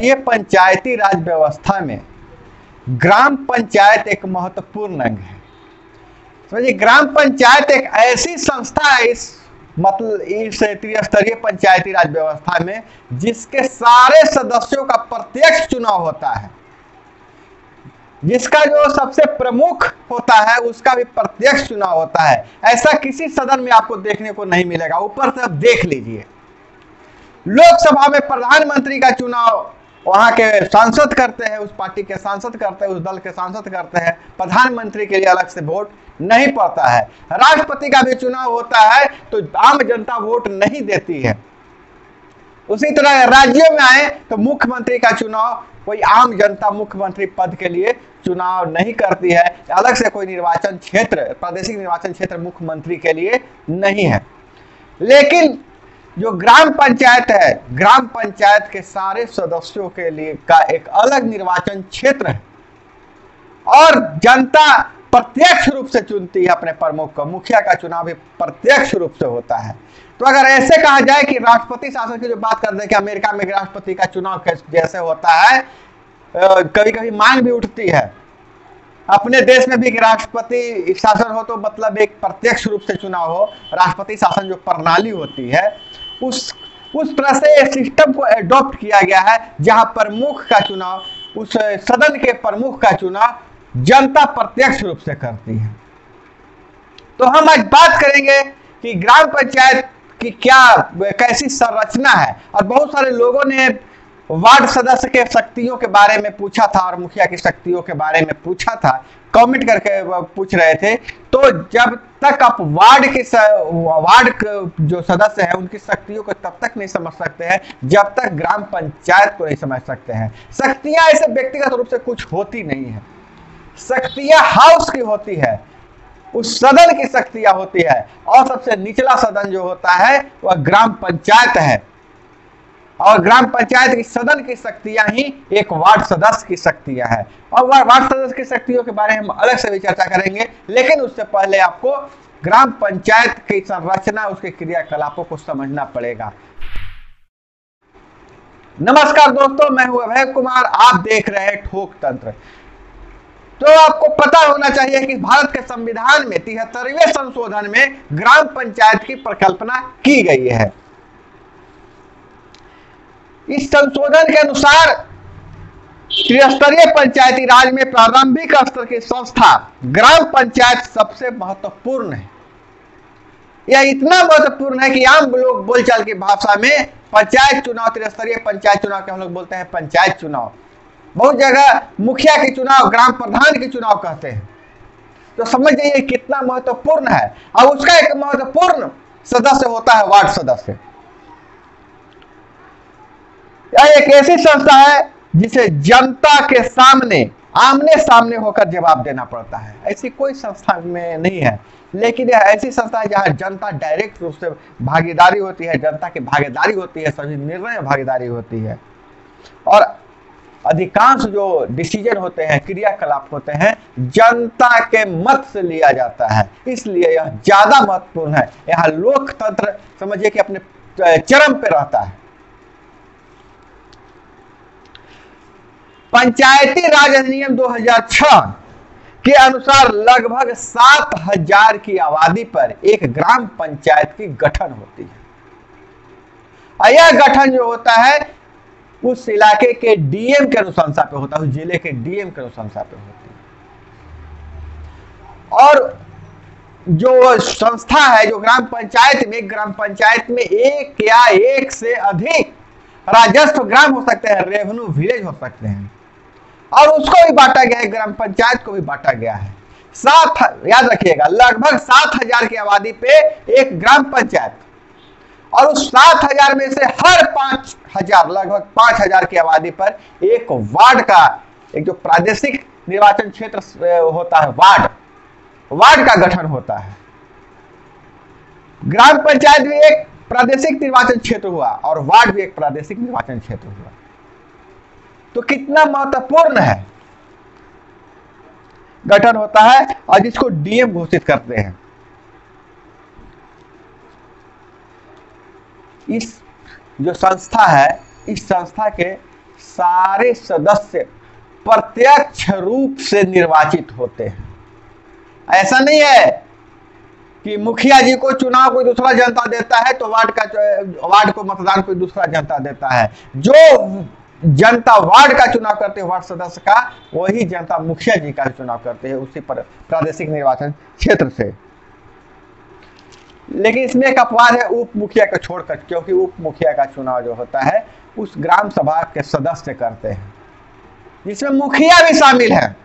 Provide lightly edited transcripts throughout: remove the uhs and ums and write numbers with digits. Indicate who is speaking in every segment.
Speaker 1: ये पंचायती राज व्यवस्था में ग्राम पंचायत एक महत्वपूर्ण अंग है। समझिए, ग्राम पंचायत एक ऐसी संस्था है इस त्रिस्तरीय पंचायती राज व्यवस्था में जिसके सारे सदस्यों का प्रत्यक्ष चुनाव होता है, जिसका जो सबसे प्रमुख होता है उसका भी प्रत्यक्ष चुनाव होता है। ऐसा किसी सदन में आपको देखने को नहीं मिलेगा। ऊपर से आप देख लीजिए, लोकसभा में प्रधानमंत्री का चुनाव वहां के सांसद करते हैं, उस पार्टी के सांसद करते हैं, उस दल के सांसद करते हैं। प्रधानमंत्री के लिए अलग से वोट नहीं पड़ता है। राष्ट्रपति का भी चुनाव होता है तो आम जनता वोट नहीं देती है। उसी तरह राज्यों में आए तो मुख्यमंत्री का चुनाव कोई आम जनता मुख्यमंत्री पद के लिए चुनाव नहीं करती है। अलग से कोई निर्वाचन क्षेत्र, प्रादेशिक निर्वाचन क्षेत्र मुख्यमंत्री के लिए नहीं है। लेकिन जो ग्राम पंचायत है, ग्राम पंचायत के सारे सदस्यों के लिए का एक अलग निर्वाचन क्षेत्र है और जनता प्रत्यक्ष रूप से चुनती है अपने प्रमुख को। मुखिया का चुनाव भी प्रत्यक्ष रूप से होता है। तो अगर ऐसे कहा जाए कि राष्ट्रपति शासन की जो बात करते हैं कि अमेरिका में राष्ट्रपति का चुनाव जैसे होता है, कभी कभी मांग भी उठती है अपने देश में भी कि राष्ट्रपति शासन हो तो मतलब एक प्रत्यक्ष रूप से चुनाव हो। राष्ट्रपति शासन जो प्रणाली होती है उस तरह से सिस्टम को एडॉप्ट किया गया है जहां प्रमुख का चुनाव, उस सदन के प्रमुख का चुनाव जनता प्रत्यक्ष रूप से करती है। तो हम आज बात करेंगे कि ग्राम पंचायत की कैसी संरचना है। और बहुत सारे लोगों ने वार्ड सदस्य के शक्तियों के बारे में पूछा था और मुखिया की शक्तियों के बारे में पूछा था, कमेंट करके पूछ रहे थे। तो जब तक आप वार्ड जो सदस्य हैं उनकी शक्तियों को तब तक नहीं समझ सकते हैं जब तक ग्राम पंचायत को नहीं समझ सकते हैं। शक्तियां ऐसे व्यक्तिगत रूप से कुछ होती नहीं है, शक्तियां हाउस की होती है, उस सदन की शक्तियां होती है। और सबसे निचला सदन जो होता है वह ग्राम पंचायत है और ग्राम पंचायत की सदन की शक्तियां ही एक वार्ड सदस्य की शक्तियां हैं। और वार्ड सदस्य की शक्तियों के बारे में हम अलग से भी चर्चा करेंगे, लेकिन उससे पहले आपको ग्राम पंचायत की संरचना, उसके क्रियाकलापों को समझना पड़ेगा। नमस्कार दोस्तों, मैं हूं अभय कुमार, आप देख रहे हैं ठोक तंत्र। तो आपको पता होना चाहिए कि भारत के संविधान में 73वें संशोधन में ग्राम पंचायत की परिकल्पना की गई है। इस संशोधन के अनुसार त्रिस्तरीय पंचायती राज में प्रारंभिक स्तर की संस्था ग्राम पंचायत सबसे महत्वपूर्ण है। यह इतना महत्वपूर्ण है कि आम लोग बोलचाल की भाषा में पंचायत चुनाव, त्रिस्तरीय पंचायत चुनाव के हम लोग बोलते हैं पंचायत चुनाव। बहुत जगह मुखिया के चुनाव, ग्राम प्रधान के चुनाव कहते हैं। तो समझ जाइए कितना महत्वपूर्ण है। और उसका एक महत्वपूर्ण सदस्य होता है वार्ड सदस्य। यह एक ऐसी संस्था है जिसे जनता के सामने आमने सामने होकर जवाब देना पड़ता है। ऐसी कोई संस्था में नहीं है, लेकिन यह ऐसी संस्था है जहां जनता डायरेक्ट रूप से भागीदारी होती है, जनता की भागीदारी होती है, सभी निर्णय में भागीदारी होती है और अधिकांश जो डिसीजन होते हैं, क्रियाकलाप होते हैं, जनता के मत से लिया जाता है। इसलिए यह ज्यादा महत्वपूर्ण है। यहाँ लोकतंत्र समझिए कि अपने चरम पे रहता है। पंचायती राज अधिनियम 2006 के अनुसार लगभग 7000 की आबादी पर एक ग्राम पंचायत की गठन होती है। और यह गठन जो होता है उस इलाके के डीएम के अनुशंसा पे होता है, उस जिले के डीएम के अनुशंसा पे होती है। और जो संस्था है, जो ग्राम पंचायत में एक या एक से अधिक राजस्व ग्राम हो सकते हैं, रेवेन्यू विलेज हो सकते हैं और उसको भी बांटा गया है, ग्राम पंचायत को भी बांटा गया है। याद रखिएगा, लगभग 7000 की आबादी पे एक ग्राम पंचायत और उस 7000 में से हर 5000, लगभग 5000 की आबादी पर एक वार्ड का, एक जो प्रादेशिक निर्वाचन क्षेत्र होता है, वार्ड का गठन होता है। ग्राम पंचायत भी एक प्रादेशिक निर्वाचन क्षेत्र हुआ और वार्ड भी एक प्रादेशिक निर्वाचन क्षेत्र हुआ। तो कितना महत्वपूर्ण है, गठन होता है और जिसको डीएम घोषित करते हैं। इस जो संस्था है, इस संस्था के सारे सदस्य प्रत्यक्ष रूप से निर्वाचित होते हैं। ऐसा नहीं है कि मुखिया जी को चुनाव कोई दूसरा जनता देता है तो वार्ड को मतदान कोई दूसरा जनता देता है। जो जनता वार्ड का चुनाव करते हैं, वार्ड सदस्य का, वही जनता मुखिया जी का चुनाव करते हैं उसी पर प्रादेशिक निर्वाचन क्षेत्र से। लेकिन इसमें एक अपवाद है उप मुखिया को छोड़कर, क्योंकि उप मुखिया का चुनाव जो होता है उस ग्राम सभा के सदस्य करते हैं, जिसमें मुखिया भी शामिल है।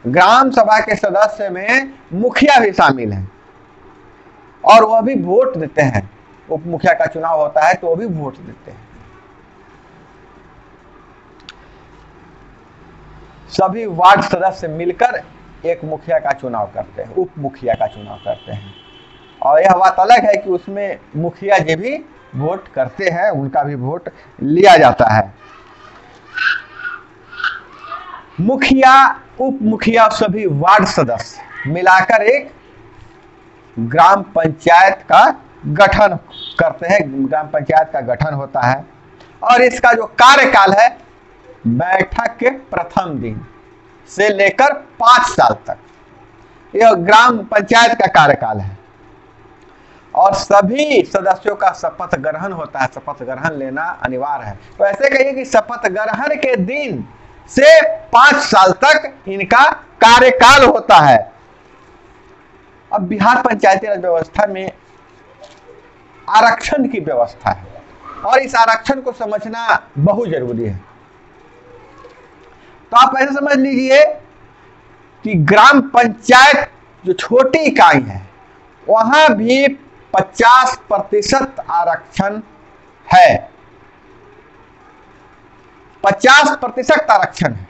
Speaker 1: ग्राम सभा के सदस्य में मुखिया भी शामिल है और वह भी वोट देते हैं। उप मुखिया का चुनाव होता है तो वो भी वोट देते हैं। सभी वार्ड सदस्य मिलकर एक मुखिया का चुनाव करते हैं, उप मुखिया का चुनाव करते हैं। और यह बात अलग है कि उसमें मुखिया जी भी वोट करते हैं, उनका भी वोट लिया जाता है। मुखिया, उप मुखिया, सभी वार्ड सदस्य मिलाकर एक ग्राम पंचायत का गठन करते हैं। ग्राम पंचायत का गठन होता है और इसका जो कार्यकाल है, बैठक के प्रथम दिन से लेकर 5 साल तक यह ग्राम पंचायत का कार्यकाल है। और सभी सदस्यों का शपथ ग्रहण होता है। शपथ ग्रहण लेना अनिवार्य है। तो ऐसे कहिए कि शपथ ग्रहण के दिन से 5 साल तक इनका कार्यकाल होता है। अब बिहार पंचायती राज व्यवस्था में आरक्षण की व्यवस्था है और इस आरक्षण को समझना बहुत जरूरी है। तो आप ऐसे समझ लीजिए कि ग्राम पंचायत जो छोटी इकाई है वहां भी 50% आरक्षण है। 50% आरक्षण है।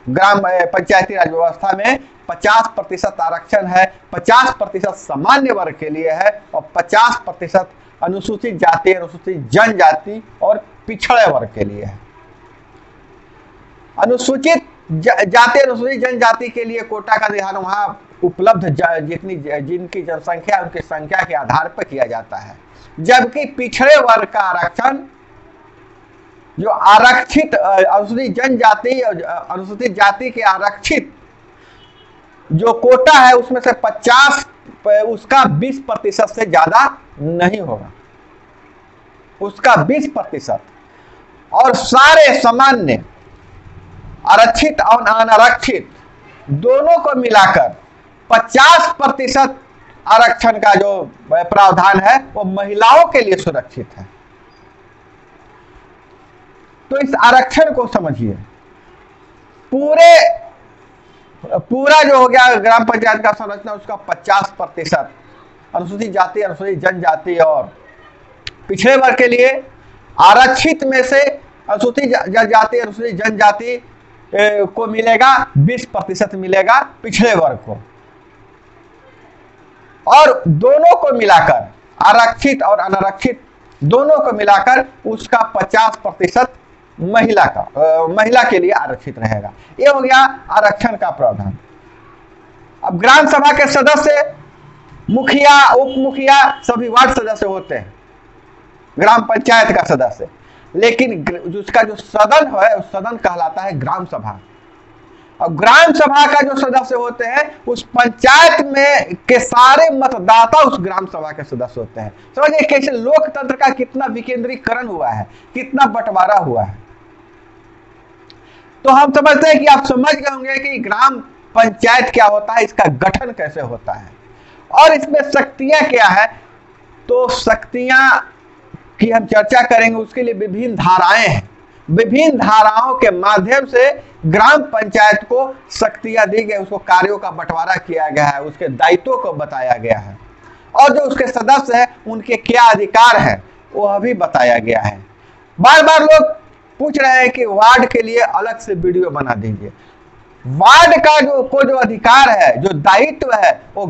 Speaker 1: ग्राम पंचायती राज व्यवस्था में 50% आरक्षण है। 50% सामान्य वर्ग के लिए है और 50% अनुसूचित जाति, अनुसूचित जनजाति और पिछड़े वर्ग के लिए है। अनुसूचित जाति, अनुसूचित जनजाति के लिए कोटा का निर्धारण वहां उपलब्ध जिनकी जनसंख्या उनकी संख्या के आधार पर किया जाता है। जबकि पिछड़े वर्ग का आरक्षण, जो आरक्षित अनुसूचित जनजाति, अनुसूचित जाति के आरक्षित जो कोटा है उसमें से 50 उसका 20% से ज्यादा नहीं होगा, उसका 20%। और सारे सामान्य आरक्षित और अनारक्षित दोनों को मिलाकर 50% आरक्षण का जो प्रावधान है वो महिलाओं के लिए सुरक्षित है। तो इस आरक्षण को समझिए। पूरा जो हो गया ग्राम पंचायत का संरचना, उसका 50% अनुसूचित जाति, अनुसूचित जनजाति और पिछड़े वर्ग के लिए, आरक्षित में से अनुसूचित जाति, अनुसूचित जनजाति को मिलेगा 20% मिलेगा पिछड़े वर्ग को, और दोनों को मिलाकर आरक्षित और अनारक्षित दोनों को मिलाकर उसका 50% महिला के लिए आरक्षित रहेगा। ये हो गया आरक्षण का प्रावधान। अब ग्राम सभा के सदस्य मुखिया, उप मुखिया सभी वार्ड सदस्य होते हैं, ग्राम पंचायत का सदस्य। लेकिन उसका जो सदन है उस सदन कहलाता है ग्राम सभा। और ग्राम सभा का जो सदस्य होते हैं उस पंचायत में के सारे मतदाता उस ग्राम सभा के सदस्य होते हैं। समझिए कैसे लोकतंत्र का कितना विकेंद्रीकरण हुआ है, कितना बंटवारा हुआ है। तो हम समझते हैं कि आप समझ गए होंगे कि ग्राम पंचायत क्या होता है, इसका गठन कैसे होता है और इसमें शक्तियां क्या है। तो शक्तियां की हम चर्चा करेंगे, उसके लिए विभिन्न धाराएं हैं। विभिन्न धाराओं के माध्यम से ग्राम पंचायत को शक्तियां दी गई, उसको कार्यों का बंटवारा किया गया है, उसके दायित्वों को बताया गया है और जो उसके सदस्य हैं उनके क्या अधिकार हैं वह भी बताया गया है। बार बार लोग पूछ रहे हैं कि वार्ड के लिए अलग से वीडियो बना दीजिए। वार्ड का जो अधिकार है, जो दायित्व है, वो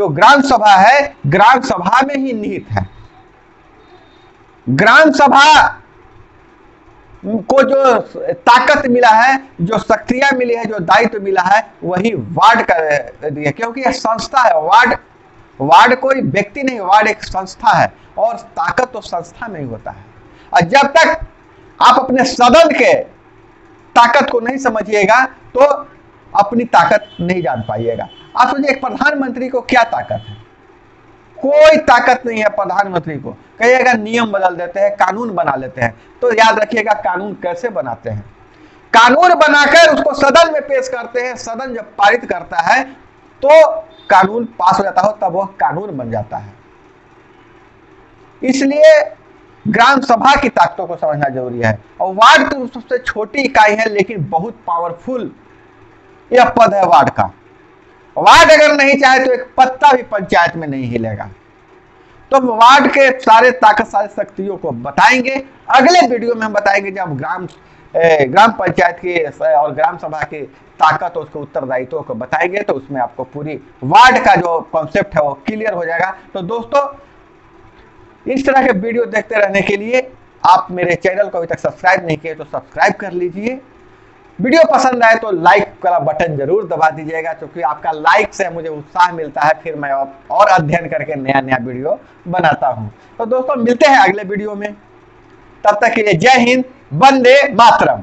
Speaker 1: ग्राम सभा है, ग्राम सभा में ही निहित है। ग्राम सभा को जो ताकत मिला है, जो शक्तियां मिली है, जो दायित्व मिला है, वही वार्ड का दिया, क्योंकि यह संस्था है। वार्ड कोई व्यक्ति नहीं, वार्ड एक संस्था है और ताकत तो संस्था में ही होता है। और जब तक आप अपने सदन के ताकत को नहीं समझिएगा तो अपनी ताकत नहीं जान पाइएगा। आप सोचिए एक प्रधानमंत्री को क्या ताकत है? कोई ताकत नहीं है प्रधानमंत्री को। कहिएगा नियम बदल देते हैं, कानून बना लेते हैं, तो याद रखिएगा कानून कैसे बनाते हैं। कानून बनाकर उसको सदन में पेश करते हैं, सदन जब पारित करता है तो कानून पास हो जाता हो, तब वह कानून बन जाता है। इसलिए ग्राम सभा की ताकतों को समझना जरूरी है। और वार्ड तो सबसे छोटी इकाई है लेकिन बहुत पावरफुल यह पद है वार्ड का। वार्ड अगर नहीं चाहे तो एक पत्ता भी पंचायत में नहीं हिलेगा। तो वार्ड के सारे ताकत, सारे शक्तियों को बताएंगे अगले वीडियो में। हम बताएंगे जब ग्राम पंचायत की और ग्राम सभा की ताकत और उसके उत्तरदायित्व को बताएंगे, तो उसमें आपको पूरी वार्ड का जो कॉन्सेप्ट है वो क्लियर हो जाएगा। तो दोस्तों, इस तरह के वीडियो देखते रहने के लिए आप मेरे चैनल को अभी तक सब्सक्राइब नहीं किए तो सब्सक्राइब कर लीजिए। वीडियो पसंद आए तो लाइक वाला बटन जरूर दबा दीजिएगा, क्योंकि आपका लाइक से मुझे उत्साह मिलता है, फिर मैं और अध्ययन करके नया नया वीडियो बनाता हूं। तो दोस्तों, मिलते हैं अगले वीडियो में। तब तक के लिए जय हिंद, वंदे मातरम।